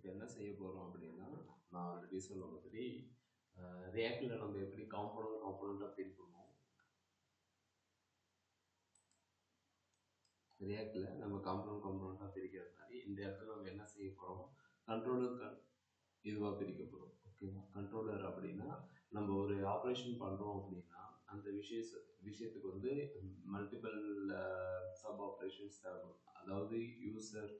இப்போ என்ன செய்ய போகிறோம் அப்படின்னா, நான் ஆல்ரெடி சொன்ன மாதிரி ரியாக்டில் நம்ம எப்படி காம்பனண்ட்டாக பிரிக்கணும், ரியாக்டில் நம்ம காம்பனண்ட்டாக பிரிக்கிற மாதிரி இந்த இடத்துல நம்ம என்ன செய்ய போகிறோம், கண்ட்ரோலர் இதுவாக பிரிக்க போகிறோம். ஓகேவா? கண்ட்ரோலர் அப்படின்னா நம்ம ஒரு ஆப்ரேஷன் பண்ணுறோம் அப்படின்னா அந்த விஷயத்துக்கு வந்து மல்டிபிள் சப் ஆப்ரேஷன்ஸ் தேவைப்படும். அதாவது யூசர்,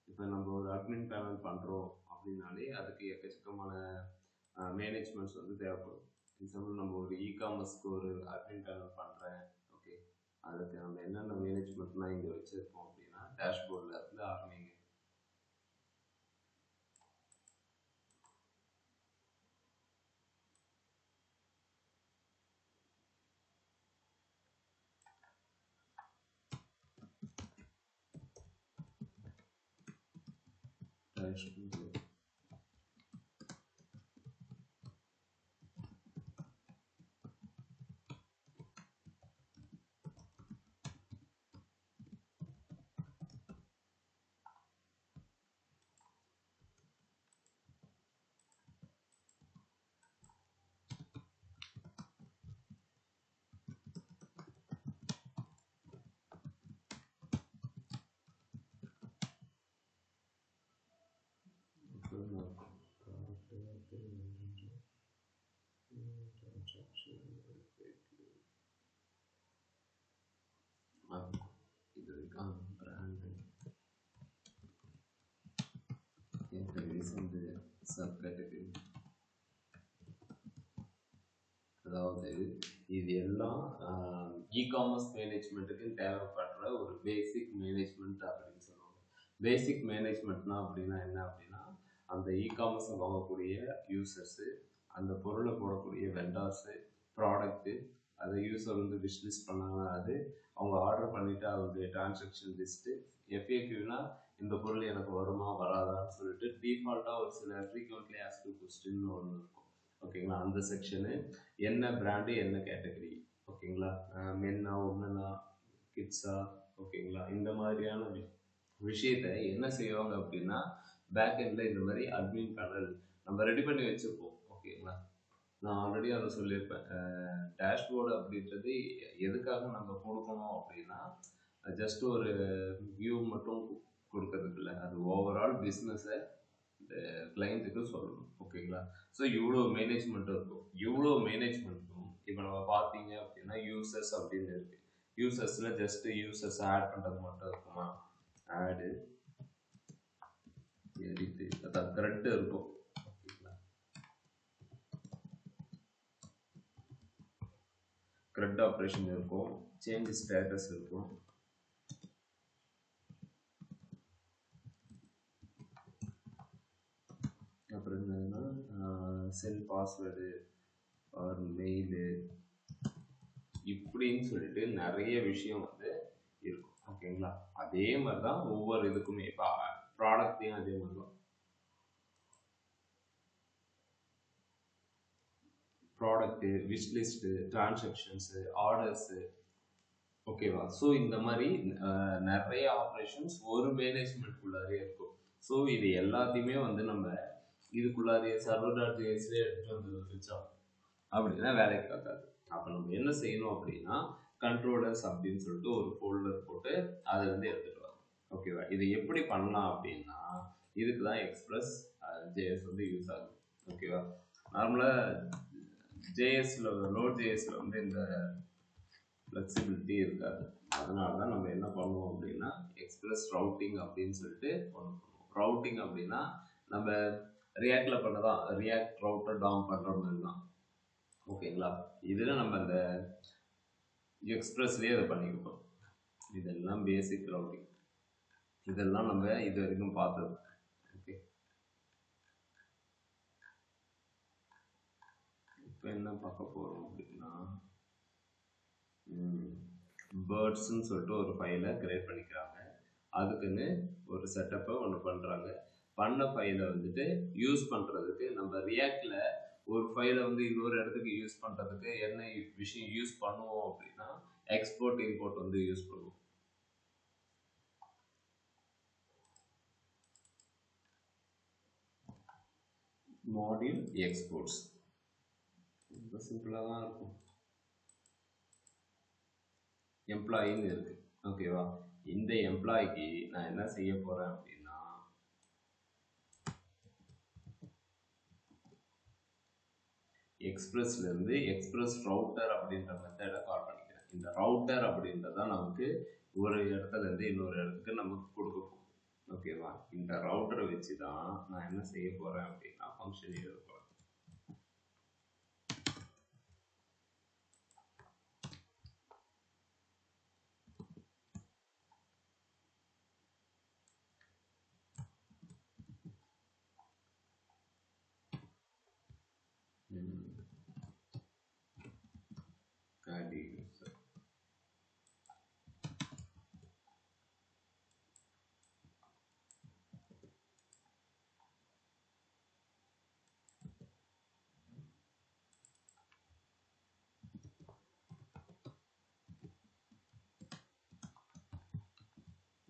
இப்போ நம்ம ஒரு அட்மின் பேனல் பண்ணுறோம் அப்படின்னாலே அதுக்கு எக்கச்சக்கமான மேனேஜ்மெண்ட்ஸ் வந்து தேவைப்படும். எக்ஸாம்பிள் நம்ம ஒரு இகாமர்ஸ்க்கு ஒரு அட்மின் பேனல் பண்ணுறேன். ஓகே, அதுக்கு நம்ம என்னென்ன மேனேஜ்மெண்ட்லாம் இங்கே வச்சுருக்கோம் அப்படின்னா, டேஷ்போர்டில் இருந்து ஆரம்பிங்க. டேஷ்போர்டு இது பிராண்டு வந்து சப் கேட்டகரி. அதாவது இது எல்லாம் இகாமர்ஸ் மேனேஜ்மெண்ட்டுக்கு தேவைப்படுற ஒரு பேசிக் மேனேஜ்மெண்ட் அப்படின்னு சொல்லுவாங்க. பேசிக் மேனேஜ்மெண்ட்னா அப்படின்னா என்ன அப்படின்னா, அந்த இகாமர்ஸை வாங்கக்கூடிய யூசர்ஸு, அந்த பொருளை போடக்கூடிய வெண்டார்ஸு, ப்ராடக்ட்டு, அதை யூசர் வந்து விஷ்லிஸ்ட் பண்ணாங்கன்னா அது, அவங்க ஆர்டர் பண்ணிவிட்டு அவருடைய டிரான்சாக்ஷன் லிஸ்ட்டு, எஃப்ஏக்யூனா இந்த பொருள் எனக்கு வருமா வராதான்னு சொல்லிட்டு டிஃபால்ட்டாக ஒரு சில ஃப்ரீக்வெண்ட்லி ஆஸ்க்டு கொஸ்டின் ஒன்று இருக்கும். ஓகேங்களா? அந்த செக்ஷனு, என்ன பிராண்டு என்ன கேட்டகரி, ஓகேங்களா, மென்னா உமனா கிட்ஸா, ஓகேங்களா, இந்த மாதிரியான விஷயத்த என்ன செய்வாங்க அப்படின்னா, பேக் எண்டில் இந்த மாதிரி அட்மின் பேனல் நம்ம ரெடி பண்ணி வச்சுருப்போம். ஓகேங்களா? நான் ஆல்ரெடி அதை சொல்லியிருப்பேன். டேஷ்போர்டு அப்படின்றது எதுக்காக நம்ம கொடுக்கணும் அப்படின்னா, ஜஸ்ட் ஒரு வியூ மட்டும் கொடுக்கறதுக்கு இல்லை, அது ஓவரால் பிஸ்னஸை கிளைண்ட்டுக்கு சொல்லணும். ஓகேங்களா? ஸோ இவ்வளோ மேனேஜ்மெண்ட் இருக்கும். இவ்வளோ மேனேஜ்மெண்ட்டும் இப்போ நம்ம பார்த்தீங்க அப்படின்னா யூசர்ஸ் அப்படின்னு இருக்குது. யூசர்ஸில் ஜஸ்ட்டு யூசர்ஸ் ஆட் பண்ணுறது மட்டும் இருக்குமா? ஆடு எடிட்டு, அதான் த்ரெட் இருக்கும். த்ரெட் ஆப்ரேஷன் இருக்கும், சேஞ்ச் ஸ்டேட்டஸ் இருக்கும், அப்புறம் என்னன்னா சென்ட் பாஸ்வேர்டு ஆர் மெயிலு இப்படின்னு சொல்லிட்டு நிறைய விஷயம் வந்து இருக்கும். ஓகேங்களா? அதே மாதிரி தான் ஒவ்வொரு இதுக்குமே. இப்போ ப்ராடக்ட்டையும் அதே மாதிரி தான். ப்ராடக்ட்டு, விஷ்லிஸ்ட்டு, டிரான்சாக்ஷன்ஸு, ஆர்டர்ஸு, ஓகேவா? ஸோ இந்த மாதிரி நிறைய ஆப்ரேஷன்ஸ் ஒரு மேனேஜ்மெண்ட்குள்ளாரே இருக்கும். ஸோ இது எல்லாத்தையுமே வந்து நம்ம இதுக்குள்ளாரே server.jsலேயே எடுத்துகிட்டு வந்து வச்சோம் அப்படின்னா வேலைக்கு ஆகாது. அப்போ நம்ம என்ன செய்யணும் அப்படின்னா, கண்ட்ரோலர்ஸ் அப்படின்னு சொல்லிட்டு ஒரு ஃபோல்டர் போட்டு அதை வந்து எடுத்துகிட்டு வரோம். ஓகேவா? இது எப்படி பண்ணலாம் அப்படின்னா, இதுக்கு தான் எக்ஸ்பிரஸ் ஜேஎஸ் வந்து யூஸ் ஆகுது. ஓகேவா? நார்மலாக ஜேஎஸ்ல நோட் ஜேஎஸ்ல வந்து இந்த ஃப்ளெக்சிபிலிட்டி இருக்காது. அதனால தான் நம்ம என்ன பண்ணுவோம் அப்படின்னா, எக்ஸ்பிரஸ் ரவுட்டிங் அப்படின்னு சொல்லிட்டு ஒன்று பண்ணுவோம். ரவுட்டிங் அப்படின்னா நம்ம ரியாக்டில் பண்ணதான், ரியாக்ட் ரவுட்டர் டாம் பண்ணுற மாதிரி தான். ஓகேங்களா? இதில் நம்ம அந்த எக்ஸ்பிரஸ்லேயே அதை பண்ணிக்கிட்டோம். இதெல்லாம் பேசிக் ரவுட்டிங். இதெல்லாம் நம்ம இது வரைக்கும் பார்த்தது. ஓகே, இப்போ என்ன பார்க்க போகிறோம் அப்படின்னா, பேர்ட்ஸ்ன்னு சொல்லிட்டு ஒரு ஃபைலை கிரியேட் பண்ணிக்கிறாங்க. அதுக்குன்னு ஒரு செட்டப்பை ஒன்று பண்ணுறாங்க. பண்ண ஃபைலை வந்துட்டு யூஸ் பண்ணுறதுக்கு நம்ம ரியாக்டில் ஒரு ஃபைலை வந்து இன்னொரு இடத்துக்கு யூஸ் பண்ணுறதுக்கு என்ன விஷயம் யூஸ் பண்ணுவோம் அப்படின்னா, எக்ஸ்போர்ட் இம்போர்ட் வந்து யூஸ் பண்ணுவோம். Module exports. ரொம்ப சிம்பிளாக தான் இருக்கும். எம்ப்ளாயின்னு இருக்கு. ஓகேவா? இந்த எம்ப்ளாய்க்கு நான் என்ன செய்ய போறேன் அப்படின்னா, எக்ஸ்பிரஸ்லேருந்து எக்ஸ்பிரஸ் ரவுட்டர் அப்படின்ற மெத்தடை கால் பண்ணிக்கிறேன். இந்த ரவுட்டர் அப்படின்றதான் நமக்கு ஒரு இடத்துல இருந்து இன்னொரு இடத்துக்கு நமக்கு கொடுக்க போகும். ஓகேவா? இந்த ரவுட்டரை வச்சு தான் நான் என்ன செய்ய போறேன் அப்படின்னா ஃபங்க்ஷன் எழுத போறேன்.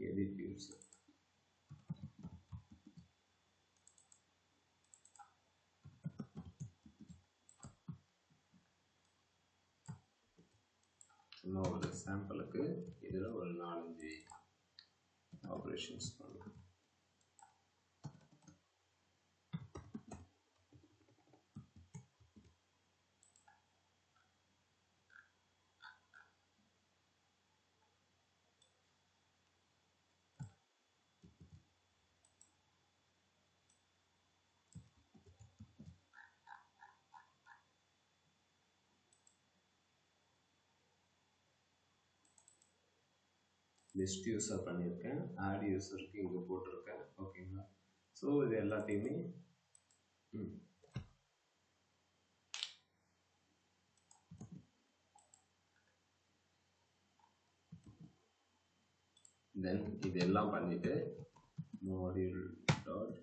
edit user. இன்னும் ஒரு சாம்பிளுக்கு இதில் ஒரு 4-5 ஆப்ரேஷன்ஸ் பண்ணலாம். லிஸ்ட் யூஸர் பண்ணியிருக்கேன், ஆட் யூஸருக்கு இங்கே போட்டிருக்கேன். ஓகேங்களா? ஸோ இது எல்லாத்தையுமே தென் இதெல்லாம் பண்ணிவிட்டு மாடியூல் டாட்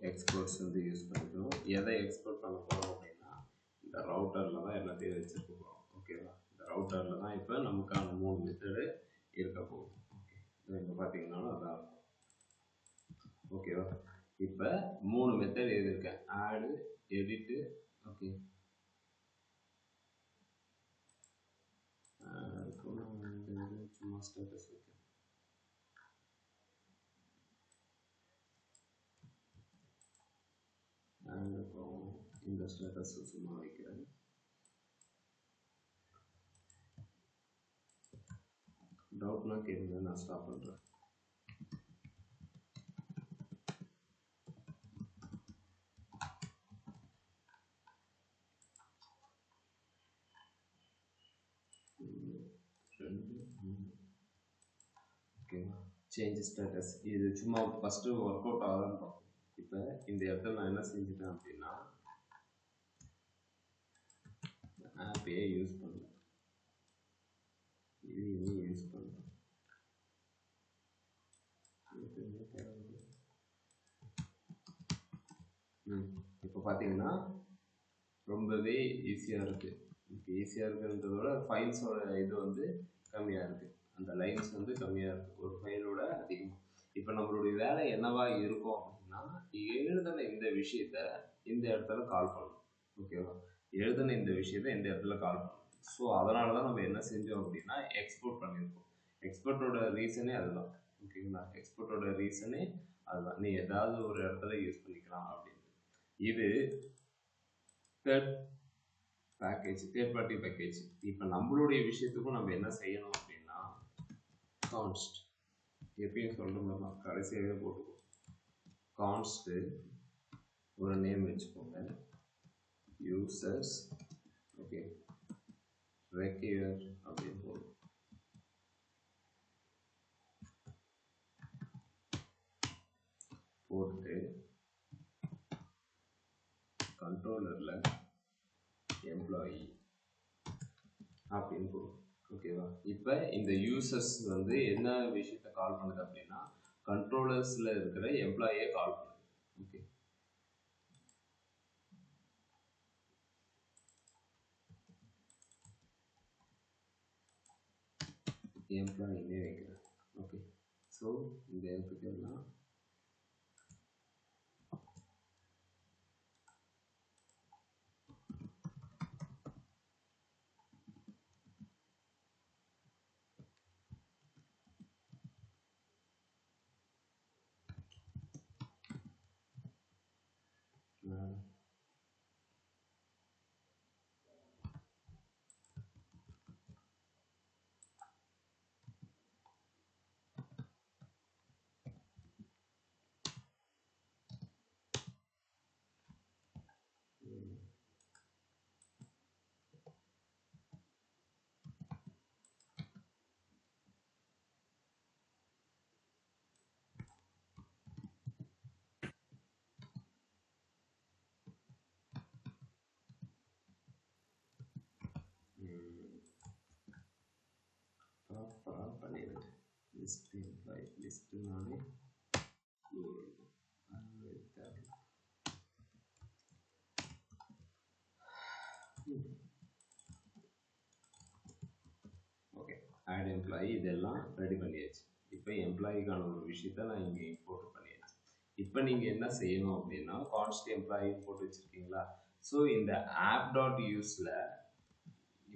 எக்ஸ்போர்ட்ஸ் வந்து யூஸ் பண்ணிக்கணும். எதை எக்ஸ்போர்ட் பண்ண போகிறோம் அப்படின்னா இந்த ரவுட்டரில் தான் எல்லாத்தையும் வச்சுருக்க போகிறோம். ஓகேவா? இந்த ரவுட்டரில் தான் இப்போ நமக்கான 3 மெத்தடு இருக்க போகுது. ஓகே, இப்போ பார்த்தீங்கன்னாலும் அதான் இருக்கும். ஓகேவா? இப்போ 3 மெத்தட் எழுதியிருக்கேன், ஆடு, எடிட்டு. ஓகே, சும்மா ஸ்டேட்டஸ் வைக்கிறேன். அப்புறம் இந்த ஸ்டேட்டஸ் சும்மா வைக்கிறேன். டவுட்னா கேளுங்க, நான் ஸ்டாப் பண்ணுறேன். ஓகேவா? சேஞ்ச் ஸ்டேட்டஸ் இது சும்மா ஃபஸ்ட்டு ஒர்க் அவுட் ஆகுதுன்னு பார்ப்போம். இப்போ இந்த இடத்துல நான் என்ன செஞ்சுட்டேன் அப்படின்னா ஆப்பையே யூஸ் பண்ணுறேன், இதையும் யூஸ் பண்ணுறேன். இப்போ பார்த்தீங்கன்னா ரொம்பவே ஈஸியாக இருக்குது. இப்போ ஈஸியாக இருக்குன்றதோட ஃபைல்ஸோட இது வந்து கம்மியாக இருக்குது, அந்த லைன்ஸ் வந்து கம்மியாக இருக்குது ஒரு ஃபைலோட அதிகமாக. இப்போ நம்மளுடைய வேலை என்னவா இருக்கும் அப்படின்னா எழுதின இந்த விஷயத்த இந்த இடத்துல கால் பண்ணணும். ஓகேவா? எழுதின இந்த விஷயத்த இந்த இடத்துல கால் பண்ணணும். ஸோ அதனால தான் நம்ம என்ன செஞ்சோம் அப்படின்னா எக்ஸ்போர்ட் பண்ணியிருக்கோம். எக்ஸ்போர்ட்டோட ரீசனே அதுதான். ஓகேங்களா? எக்ஸ்போர்ட்டோட ரீசனே அதுதான், நீ ஏதாவது ஒரு இடத்துல யூஸ் பண்ணிக்கலாம் அப்படின்னு. இது தேர்ட் பார்ட்டி பேக்கேஜ். இப்போ நம்மளுடைய விஷயத்துக்கும் நம்ம என்ன செய்யணும் அப்படின்னா கான்ஸ்ட், எப்பயும் சொல்கிற மாதிரி தான் கடைசியாகவே போட்டுக்கோ. கான்ஸ்ட்டு ஒரு நேம் வச்சுக்கோங்க, யூசர்ஸ். ஓகே, ரெக்யூர் அப்படின்னு போடும். போட்டு கண்ட்ரோலரில் எம்ப்ளாயி அப்படின்னு போடும். ஓகேவா? இப்போ இந்த யூசர்ஸ் வந்து என்ன விஷயத்தை கால் பண்ணுது அப்படின்னா கண்ட்ரோலர்ஸில் இருக்கிற எம்ப்ளாயியை கால் பண்ணுது. ஓகே, எம்ப்ளாயினே வைக்கிறேன். ஓகே, ஸோ இந்த இடத்துக்கு எல்லாம் லிஸ்ட் எம்ப்ளாயி லிஸ்ட்னாலே ஓகே ஆட் எம்ப்ளாயி இதெல்லாம் ரெடி பண்ணியாச்சு. இப்போ எம்ப்ளாயிக்கான ஒரு விஷயத்த நான் இங்கே இம்போர்ட் பண்ணியாச்சு. இப்போ நீங்கள் என்ன செய்யணும் அப்படின்னா கான்ஸ்ட் எம்ப்ளாயி போட்டு வச்சுருக்கீங்களா? ஸோ இந்த ஆப் டாட் யூஸில்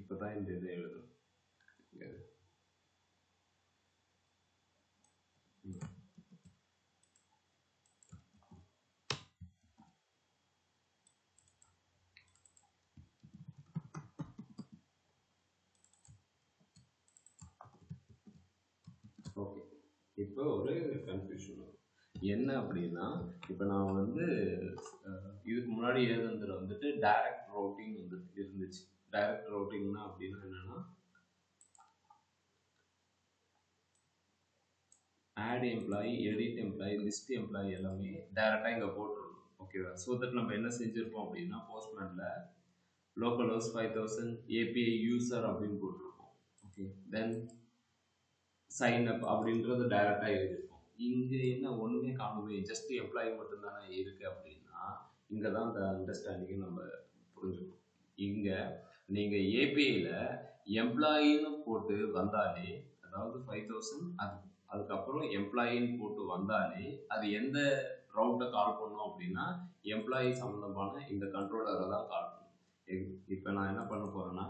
இப்போ தான் இந்த இதை எழுதணும். ஓகே, இப்போ ஒரு கன்ஃபியூஷன் வரும். என்ன அப்படின்னா இப்போ நான் வந்து இதுக்கு முன்னாடி எழுதுனதுல வந்துட்டு டைரக்ட் ரவுட்டிங் வந்து இருந்துச்சு. டைரக்ட் ரவுட்டிங்னா அப்படின்னா என்னன்னா add employee, edit employee, list employee எல்லாமே டைரெக்டாக இங்கே போட்டுருணும். ஓகேவா? ஸோ தட் நம்ம என்ன செஞ்சுருப்போம் அப்படின்னா போஸ்ட்மேனில் லோக்கல் ஹவுஸ் 5000 ஏபிஐ யூசர் அப்படின்னு போட்டிருப்போம். ஓகே, தென் சைன் அப் அப்படின்றது டைரெக்டாக எழுதிருப்போம். இங்கே என்ன ஒன்றுமே காணுமே, ஜஸ்ட் எம்ப்ளாயி மட்டும்தானே இருக்குது அப்படின்னா இங்கே தான் அந்த அண்டர்ஸ்டாண்டிங்கை நம்ம புரிஞ்சுக்கணும். இங்கே நீங்கள் ஏபிஐயில் எம்ப்ளாயின்னு போட்டு வந்தாலே, அதாவது 5000 அதுக்கப்புறம் எம்ப்ளாயின்னு போட்டு வந்தாலே அது எந்த ரவுட்டை கால் பண்ணோம் அப்படின்னா எம்ப்ளாயி சம்மந்தமான இந்த கண்ட்ரோலரை தான் கால் பண்ணும். இப்போ நான் என்ன பண்ண போகிறேன்னா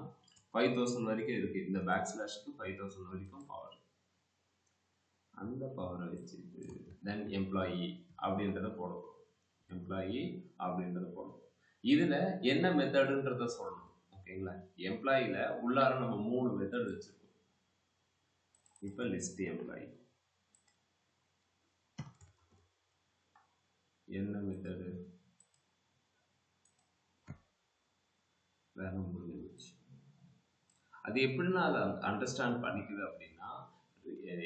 5000 வரைக்கும் இருக்குது, இந்த பேக்ஸ்லாஷ்க்கு 5000 வரைக்கும் பவர். அந்த பவரை வச்சுட்டு தென் எம்ப்ளாயி அப்படின்றத போடணும். எம்ப்ளாயி அப்படின்றத போடணும். இதில் என்ன மெத்தடுன்றத சொல்லணும். ஓகேங்களா? எம்ப்ளாயியில் உள்ளார நம்ம 3 மெத்தட் வச்சுருக்கோம். இப்போ லிஸ்ட் எம்ப்ளாயி என்ன மெத்தடு வேற முடிஞ்சிருச்சு. அது எப்படின்னா அதை அண்டர்ஸ்டாண்ட் பண்ணிக்குது அப்படின்னா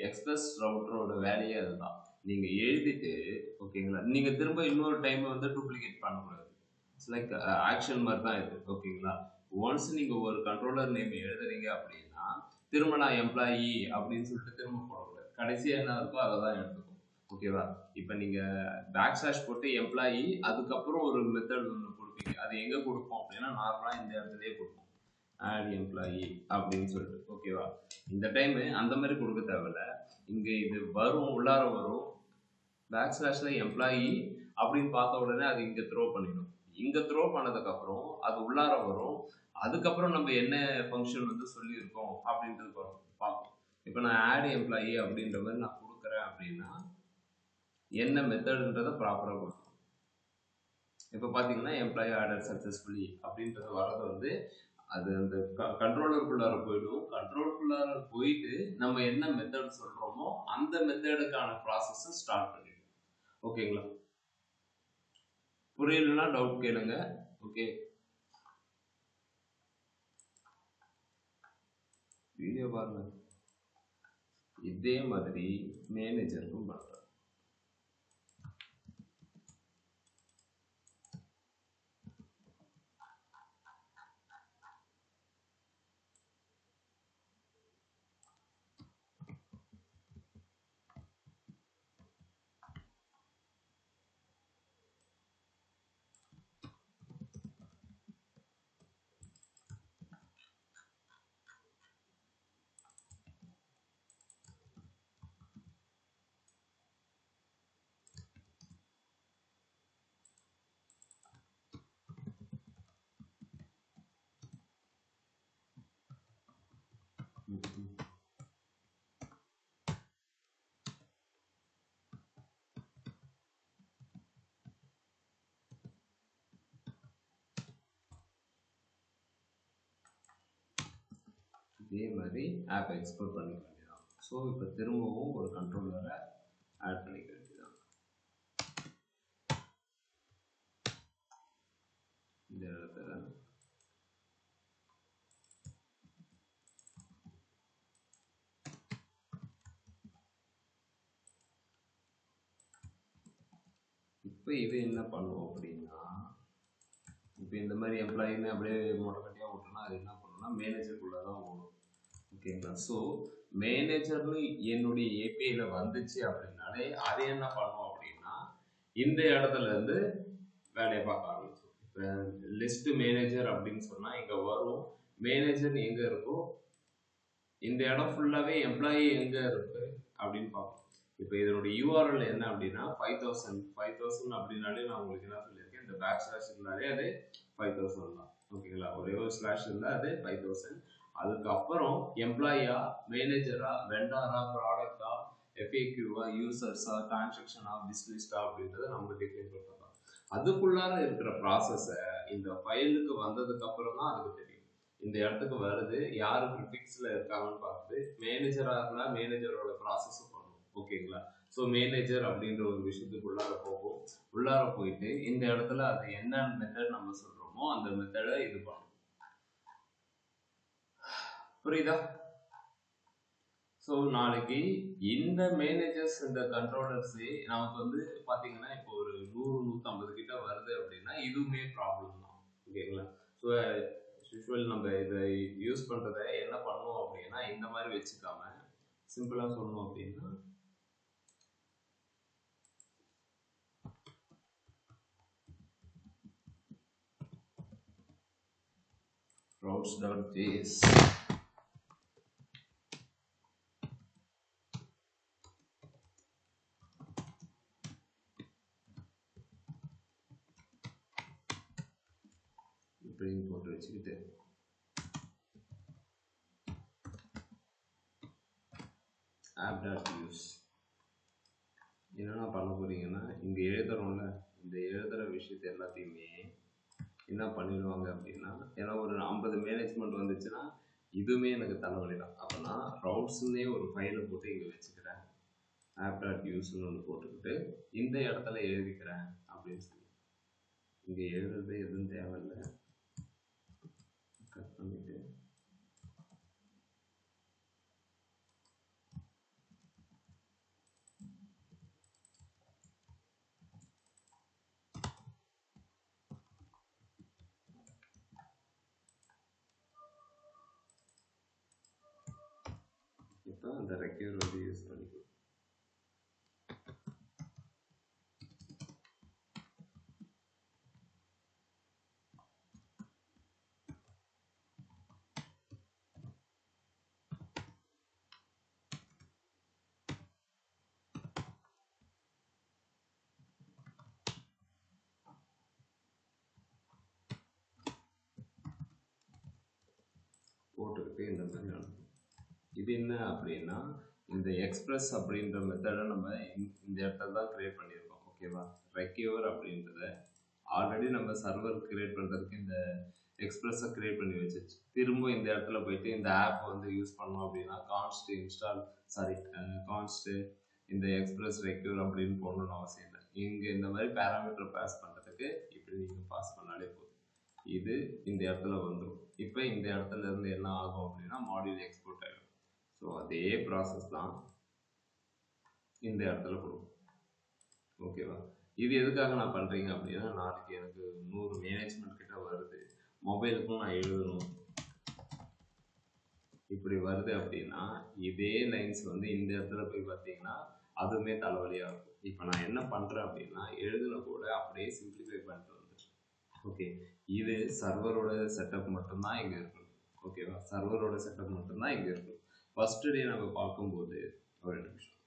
எக்ஸ்பிரஸ் ரவுட்டரோட வேலையே அதுதான். நீங்கள் எழுதிட்டு ஓகேங்களா, நீங்கள் திரும்ப இன்னொரு டைம் வந்து டூப்ளிகேட் பண்ணக்கூடாது. இட்ஸ் லைக் ஆக்ஷன் மாதிரி தான் இது. ஓகேங்களா? ஒன்ஸ் நீங்கள் ஒரு கண்ட்ரோலர் நேம் எழுதுறீங்க அப்படின்னா திரும்ப நான் எம்ப்ளாயி அப்படின்னு சொல்லிட்டு திரும்ப போடக்கூடாது. கடைசியாக என்ன இருக்கோ அதை தான் எடுத்துக்கும். ஓகேவா? இப்போ நீங்கள் பேக்ஸ்லாஷ் போட்டு எம்ப்ளாயி அதுக்கப்புறம் ஒரு மெத்தட் ஒன்று கொடுப்பீங்க. அது எங்கே கொடுப்போம் அப்படின்னா நார்மலாக இந்த இடத்துலயே கொடுப்போம், ஆட் எம்ப்ளாயி அப்படின்னு சொல்லிட்டு. ஓகேவா? இந்த டைமு அந்த மாதிரி கொடுக்க தேவையில்ல. இங்கே இது வரும், உள்ளார வரும், பேக்ஸ்லாஷில் எம்ப்ளாயி அப்படின்னு பார்த்த உடனே அது இங்கே த்ரோ பண்ணிடும். இங்கே த்ரோ பண்ணதுக்கப்புறம் அது உள்ளார வரும். அதுக்கப்புறம் நம்ம என்ன ஃபங்க்ஷன் வந்து சொல்லியிருக்கோம் அப்படின்றது பார்ப்போம். இப்போ நான் ஆட் எம்ப்ளாயி அப்படின்ற மாதிரி நான் கொடுக்குறேன் அப்படின்னா என்ன மெத்தடுன்றதை ப்ராப்பராக கொடுக்கணும். இப்போ பார்த்தீங்கன்னா எம்ப்ளாயி ஆர்டர் சக்ஸஸ்ஃபுல்லி அப்படின்றது வர்றது வந்து அது அந்த கண்ட்ரோலருக்குள்ளார போயிடும். கண்ட்ரோலுக்குள்ளார போயிட்டு நம்ம என்ன மெத்தட் சொல்கிறோமோ அந்த மெத்தடுக்கான ப்ராசஸை ஸ்டார்ட் பண்ணிடும். ஓகேங்களா? புரியலன்னா டவுட் கேளுங்க. ஓகே, வீடியோ பாருங்க. இதே மாதிரி மேனேஜருக்கும் பண்ணுறேன். இதே மாதிரி ஆப் எக்ஸ்போர்ட் பண்ணிக்க வேண்டியதான். ஸோ இப்போ திரும்பவும் ஒரு கண்ட்ரோலரை ஆட் பண்ணிக்க வேண்டியதான். இந்த இடத்துல இப்போ இது என்ன பண்ணுவோம் அப்படின்னா இப்போ இந்த மாதிரி எம்ப்ளாயின்னு அப்படியே மொட்டை கட்டியாக விட்டோம்னா அது என்ன பண்ணணும்னா மேனேஜருக்குள்ளே தான் ஓடும். ஓகேங்களா? ஸோ மேனேஜர்னு என்னுடைய ஏபிஐல வந்துச்சு அப்படின்னாலே அது என்ன பண்ணும் அப்படின்னா இந்த இடத்துல இருந்து வேலையை பார்க்க ஆரம்பிச்சிடும். இப்போ லிஸ்ட் மேனேஜர் அப்படின்னு சொன்னா இங்க வரும். மேனேஜர் எங்க இருக்கோ இந்த இடம் ஃபுல்லாவே எம்ப்ளாயி எங்க இருக்கு அப்படின்னு பார்ப்போம். இப்போ இதனுடைய யூஆர்எல் என்ன அப்படின்னா 5000 அப்படின்னாலே நான் உங்களுக்கு என்ன சொல்லியிருக்கேன், இந்த பேக் ஸ்லாஷ் இருந்தாலே அது 5000 தான். ஓகேங்களா, ஒரே ஒரு ஸ்லாஷ் இருந்தால் அது 5000. அதுக்கப்புறம் எம்ப்ளாயியா, மேனேஜரா, வெண்டாரா, ப்ராடக்டா, எஃப்ஏக்யூவா, யூசர்ஸா, டிரான்சாக்ஷனா, பிஸ்லிஸ்டா அப்படின்றத நம்ம டிஃபைன் பண்ணுறோம். அதுக்குள்ளார இருக்கிற ப்ராசஸை இந்த ஃபைலுக்கு வந்ததுக்கு அப்புறம் தான் அதுக்கு தெரியும். இந்த இடத்துக்கு வருது, யாரு ப்ரிஃபிக்ஸ்ல இருக்காங்கன்னு பார்த்து மேனேஜரா இருந்தா மேனேஜரோட ப்ராசஸும் பண்ணும். ஓகேங்களா, ஸோ மேனேஜர் அப்படின்ற ஒரு விஷயத்துக்கு உள்ளார போகும். உள்ளார போயிட்டு இந்த இடத்துல அது என்ன மெத்தட் நம்ம சொல்றோமோ அந்த மெத்தடை இது பண்ணும். புரியுதா? ஸோ நாளைக்கு இந்த மேனேஜர்ஸ், இந்த கண்ட்ரோலர்ஸே நமக்கு வந்து பார்த்தீங்கன்னா இப்போ ஒரு 100-150 கிட்ட வருது அப்படின்னா இதுவுமே ப்ராப்ளம் தான். ஓகேங்களா, ஸோ யூஸ்வல் நம்ம இதை யூஸ் பண்ணுறதை என்ன பண்ணுவோம் அப்படின்னா இந்த மாதிரி வச்சுக்காம சிம்பிளாக சொல்லணும் அப்படின்னா routes.js இப்படின்னு போட்டு வச்சுக்கிட்டு app.use என்னென்ன பண்ண போறீங்கன்னா இங்க எழுதுறோம்ல, இந்த எழுதுற விஷயத்தை எல்லாத்தையுமே என்ன பண்ணிடுவாங்க அப்படின்னா, ஏன்னா ஒரு 50 மேனேஜ்மெண்ட் வந்துச்சுன்னா இதுவுமே எனக்கு தலைவலி தான். அப்போ நான் ரவுட்ஸ்ன்னே ஒரு ஃபைலை போட்டு இங்கே வச்சுக்கிறேன், app.useன்னு ஒன்று போட்டுக்கிட்டு இந்த இடத்துல எழுதிக்கிறேன் அப்படின்னு சொல்லி இங்கே எழுதுறது எதுவும் தேவையில்லை, கட் பண்ணிட்டு இப்போ அந்த ரெக்யூர் வந்து யூஸ் பண்ணிக்கலாம். போட்டுக்கிட்டு இந்த மாதிரி அனுப்பும். இது என்ன அப்படின்னா இந்த எக்ஸ்பிரஸ் அப்படின்ற மெத்தடை நம்ம இந்த இடத்துல தான் கிரியேட் பண்ணியிருக்கோம். ஓகேவா, ரெக்யூவர் அப்படின்றத ஆல்ரெடி நம்ம சர்வர் கிரியேட் பண்ணுறதுக்கு இந்த எக்ஸ்பிரஸை கிரியேட் பண்ணி வச்சிருச்சு. திரும்ப இந்த இடத்துல போயிட்டு இந்த ஆப் வந்து யூஸ் பண்ணோம் அப்படின்னா கான்ஸ்ட் இந்த எக்ஸ்பிரஸ் ரெக்யூர் அப்படின்னு போடணும்னு அவசியம் இல்லை. இங்கே இந்த மாதிரி பேராமீட்டர் பாஸ் பண்ணுறதுக்கு இப்படி நீங்கள் பாஸ் பண்ணாலே போதும், இது இந்த இடத்துல வந்துடும். இப்போ இந்த இடத்துல இருந்து என்ன ஆகும் அப்படின்னா மாடியூல் எக்ஸ்போர்ட் ஆகிடும். ஸோ அதே ப்ராசஸ் தான் இந்த இடத்துல கொடுக்கும். ஓகேவா, இது எதுக்காக நான் பண்ணுறீங்க அப்படின்னா நாளைக்கு எனக்கு 100 மேனேஜ்மெண்ட் கிட்ட வருது, மொபைலுக்கும் நான் எழுதணும், இப்படி வருது அப்படின்னா இதே லைன்ஸ் வந்து இந்த இடத்துல போய் பார்த்தீங்கன்னா அதுவுமே தலைவலியாக இருக்கும். இப்போ நான் என்ன பண்ணுறேன் அப்படின்னா எழுதுன கூட அப்படியே சிம்பிளிஃபை பண்ணிட்டு வந்துடுறேன். ஓகே, இது சர்வரோட செட்டப் மட்டும்தான் இங்கே இருக்கும். ஓகேவா, சர்வரோட செட்டப் மட்டும்தான் இங்கே இருக்கும். ஃபர்ஸ்ட் டே நம்ம பார்க்கும்போது ஒரு நிமிஷம்